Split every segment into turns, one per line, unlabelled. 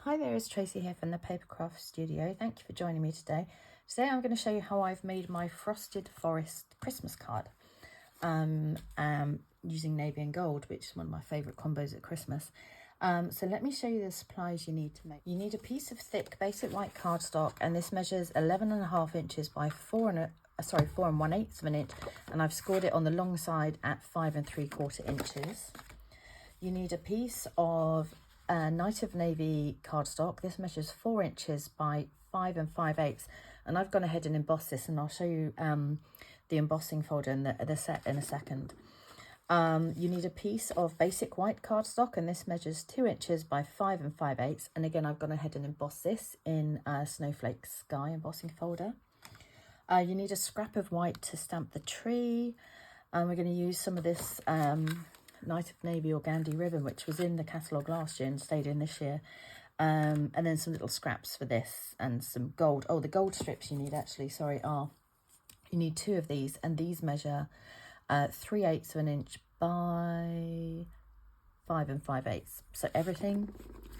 Hi there, it's Tracy here from the Papercraft studio. Thank you for joining me today. Today I'm going to show you how I've made my Frosted Forest Christmas card using navy and gold, which is one of my favourite combos at Christmas. So let me show you the supplies you need to make. You need a piece of thick basic white cardstock, and this measures 11.5 inches by 4 1/8 of an inch, and I've scored it on the long side at 5 3/4 inches. You need a piece of Night of Navy cardstock. This measures 4 inches by 5 5/8, and I've gone ahead and embossed this, and I'll show you the embossing folder in the set in a second. You need a piece of basic white cardstock, and this measures 2 inches by 5 5/8, and again I've gone ahead and embossed this in Snowflake Sky embossing folder. You need a scrap of white to stamp the tree, and we're going to use some of this Night of Navy organdy ribbon, which was in the catalogue last year and stayed in this year, and then some little scraps for this and some gold. Oh, the gold strips you need actually, you need 2 of these, and these measure 3/8 of an inch by 5 5/8. So everything,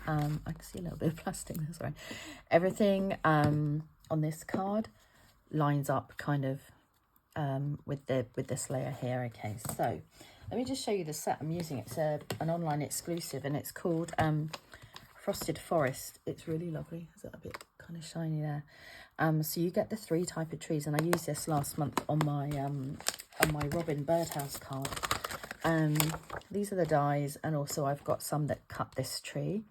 I can see a little bit of plastic there, sorry. Everything on this card lines up kind of with this layer here. Okay, so let me just show you the set I'm using. It's an online exclusive, and it's called Frosted Forest. It's really lovely. Is that a bit kind of shiny there? So you get the 3 type of trees, and I used this last month on my Robin Birdhouse card. These are the dies, and also I've got some that cut this tree,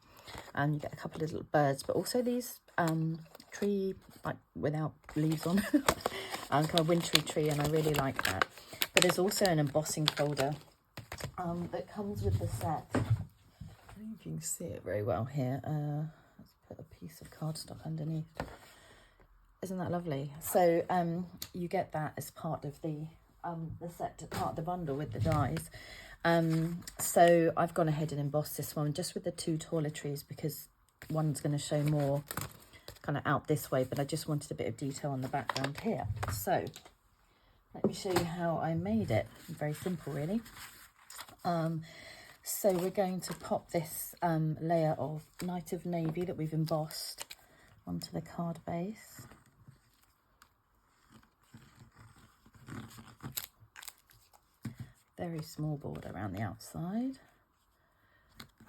and you get a couple of little birds, but also these tree like without leaves on, kind of wintry tree, and I really like that. But there's also an embossing folder that comes with the set. I don't know if you can see it very well here. Let's put a piece of cardstock underneath. Isn't that lovely? So you get that as part of the set, part of the bundle with the dies. So I've gone ahead and embossed this one just with the 2 taller trees, because one's going to show more kind of out this way, but I just wanted a bit of detail on the background here. So let me show you how I made it. Very simple, really. So we're going to pop this layer of Night of Navy that we've embossed onto the card base. Very small border around the outside.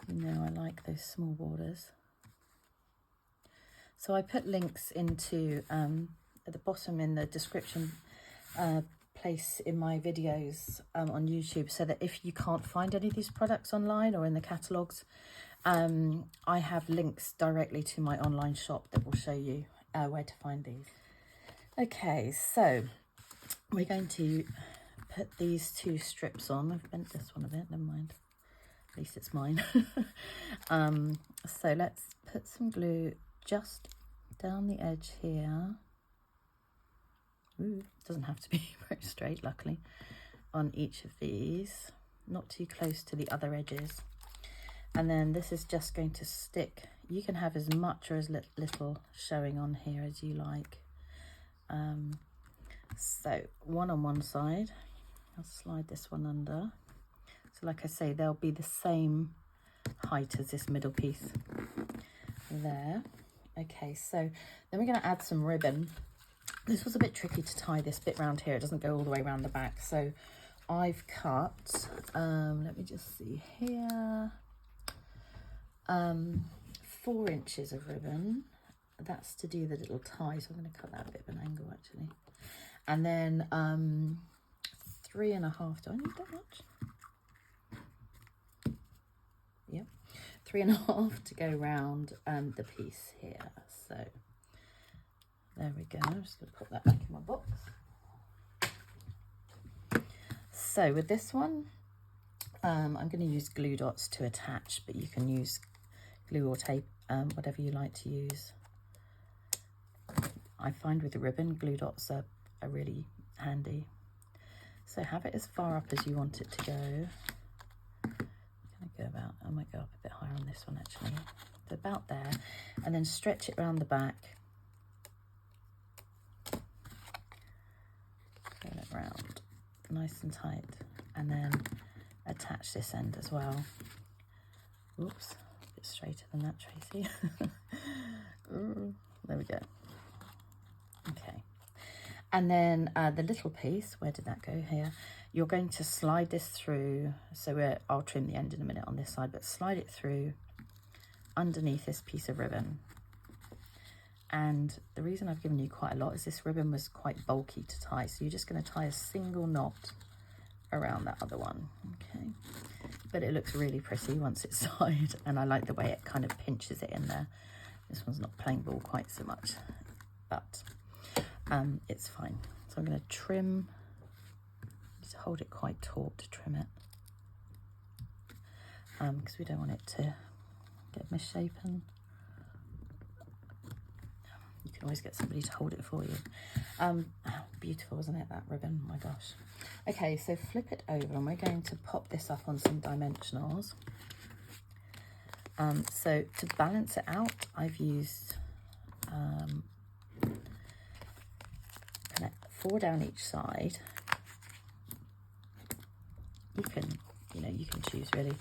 You know I like those small borders. So I put links into at the bottom in the description place in my videos on YouTube, so that if you can't find any of these products online or in the catalogues, I have links directly to my online shop that will show you where to find these. Okay, so we're going to put these 2 strips on. I've bent this one a bit, never mind. At least it's mine. So let's put some glue just down the edge here. Ooh, doesn't have to be very straight, luckily, on each of these, not too close to the other edges. And then this is just going to stick. You can have as much or as little showing on here as you like. So one on one side, I'll slide this one under. So like I say, they'll be the same height as this middle piece there. Okay, so then we're going to add some ribbon. This was a bit tricky to tie this bit round here. It doesn't go all the way around the back. So I've cut, let me just see here, 4 inches of ribbon. That's to do the little tie. So I'm going to cut that a bit of an angle actually. And then 3.5, do I need that much? Yep, 3.5 to go round the piece here. So there we go. I'm just going to put that back in my box. So with this one, I'm going to use glue dots to attach, but you can use glue or tape, whatever you like to use. I find with the ribbon, glue dots are really handy. So have it as far up as you want it to go. I might go up a bit higher on this one actually. So about there, and then stretch it around the back. Pull it round nice and tight, and then attach this end as well. Oops, it straighter than that, Tracy. There we go. Okay. And then the little piece, where did that go? Here. You're going to slide this through. So I'll trim the end in a minute on this side, but slide it through underneath this piece of ribbon. And the reason I've given you quite a lot is this ribbon was quite bulky to tie. So you're just going to tie a single knot around that other one. Okay. But it looks really pretty once it's tied. And I like the way it kind of pinches it in there. This one's not playing ball quite so much, but it's fine. So I'm going to trim, just hold it quite taut to trim it, because we don't want it to get misshapen. You can always get somebody to hold it for you. Beautiful, isn't it, that ribbon? My gosh. Okay, so flip it over and we're going to pop this up on some dimensionals. So to balance it out, I've used 4 down each side. You can choose really,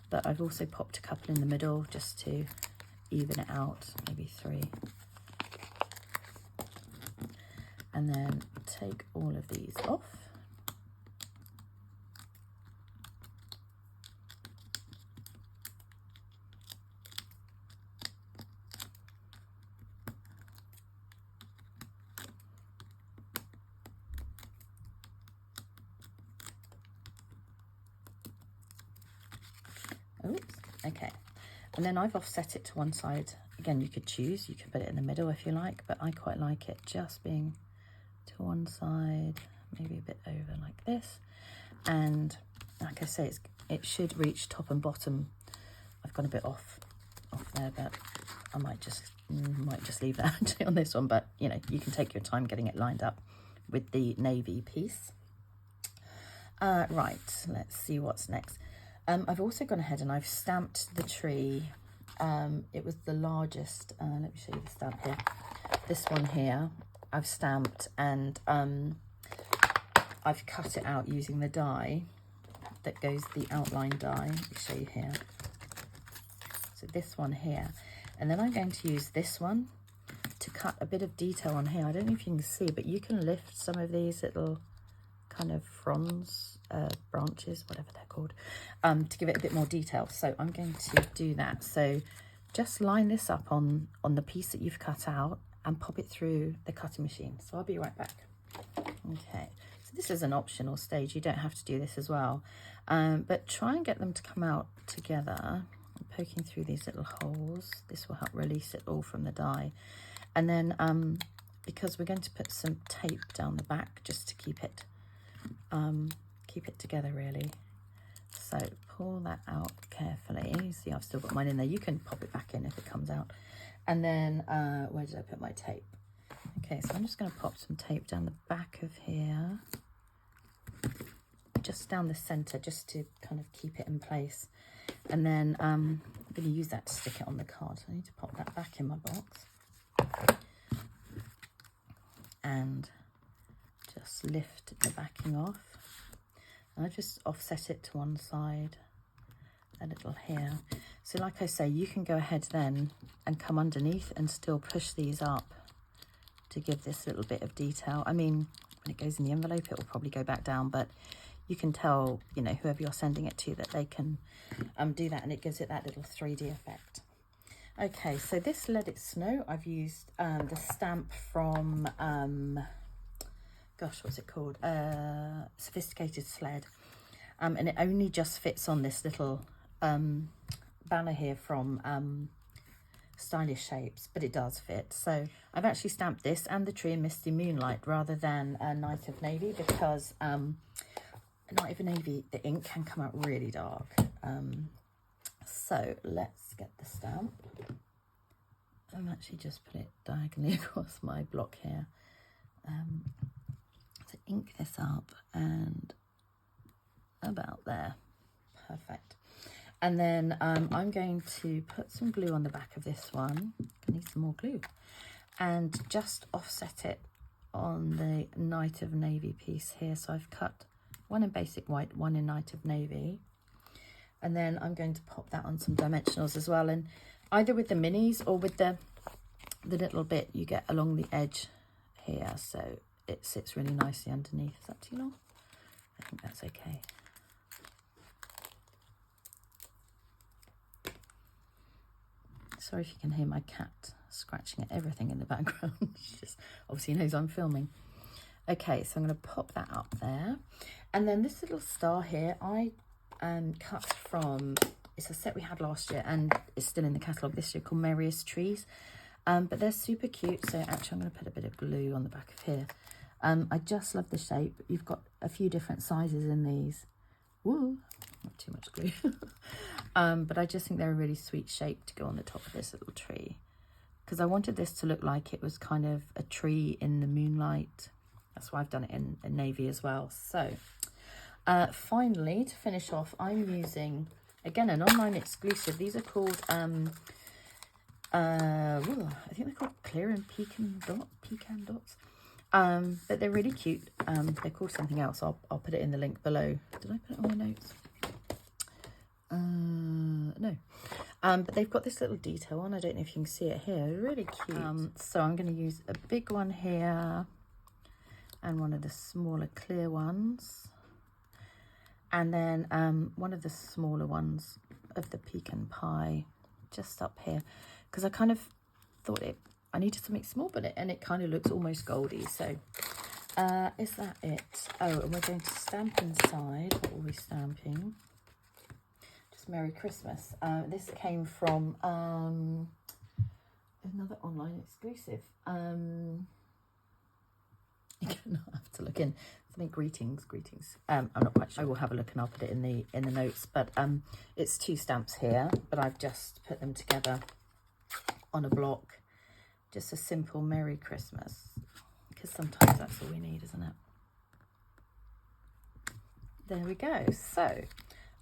but I've also popped a couple in the middle just to even it out, maybe 3, and then take all of these off. Oops, okay. And then I've offset it to one side. Again, you could choose, you can put it in the middle if you like, but I quite like it just being to one side, maybe a bit over like this. And like I say, it should reach top and bottom. I've gone a bit off there, but I might just leave that actually on this one, but you know, you can take your time getting it lined up with the navy piece. Right, let's see what's next. I've also gone ahead and I've stamped the tree. It was the largest, let me show you the stamp here. This one here, I've stamped, and I've cut it out using the die that goes, the outline die. Let me show you here. So this one here. And then I'm going to use this one to cut a bit of detail on here. I don't know if you can see, but you can lift some of these little kind of fronds, branches, whatever they're called, to give it a bit more detail. So I'm going to do that. So just line this up on the piece that you've cut out and pop it through the cutting machine. So I'll be right back. Okay, so this is an optional stage. You don't have to do this as well, but try and get them to come out together. I'm poking through these little holes. This will help release it all from the die. And then because we're going to put some tape down the back just to keep it together really. So pull that out carefully. You see I've still got mine in there. You can pop it back in if it comes out. And then where did I put my tape? Okay, so I'm just going to pop some tape down the back of here, just down the center, just to kind of keep it in place. And then I'm going to use that to stick it on the card. So I need to pop that back in my box and just lift the backing off. And I just offset it to one side, a little here. So like I say, you can go ahead then and come underneath and still push these up to give this little bit of detail. I mean, when it goes in the envelope, it will probably go back down, but you can tell, you know, whoever you're sending it to, that they can do that, and it gives it that little 3D effect. Okay, so this Let It Snow, I've used the stamp from, gosh, what's it called? Sophisticated Sled. And it only just fits on this little banner here from Stylish Shapes, but it does fit. So I've actually stamped this and the tree in Misty Moonlight rather than Night of Navy, because Night of Navy, the ink can come out really dark. So let's get the stamp. I've actually just put it diagonally across my block here. So ink this up and about there. Perfect. And then I'm going to put some glue on the back of this one. I need some more glue. And just offset it on the Night of Navy piece here. So I've cut one in basic white, one in Night of Navy. And then I'm going to pop that on some dimensionals as well, and either with the minis or with the little bit you get along the edge here, so it sits really nicely underneath. Is that too long? I think that's okay. Sorry if you can hear my cat scratching at everything in the background. She just obviously knows I'm filming. Okay, so I'm going to pop that up there. And then this little star here, I cut from, it's a set we had last year and it's still in the catalogue this year, called Merriest Trees. But they're super cute, so actually I'm going to put a bit of glue on the back of here. I just love the shape. You've got a few different sizes in these. Woo, not too much glue. But I just think they're a really sweet shape to go on the top of this little tree, because I wanted this to look like it was kind of a tree in the moonlight. That's why I've done it in navy as well. So finally, to finish off, I'm using, again, an online exclusive. These are called I think they're called Clear and Pecan dots. But they're really cute. They're called something else. I'll put it in the link below. Did I put it on my notes? No. But they've got this little detail on. I don't know if you can see it here. Really cute. So I'm going to use a big one here and one of the smaller clear ones, and then one of the smaller ones of the pecan pie just up here, because I kind of thought I needed something small, and it kind of looks almost goldy. So is that it? Oh, and we're going to stamp inside. What are we stamping? Just Merry Christmas. This came from another online exclusive. Again, I have to look in. Something greetings. I'm not quite sure. I will have a look and I'll put it in the notes. But it's 2 stamps here, but I've just put them together on a block. Just a simple Merry Christmas, because sometimes that's all we need, isn't it? There we go. So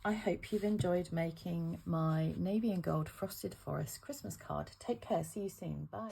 I hope you've enjoyed making my navy and gold frosted forest Christmas card. Take care. See you soon. Bye.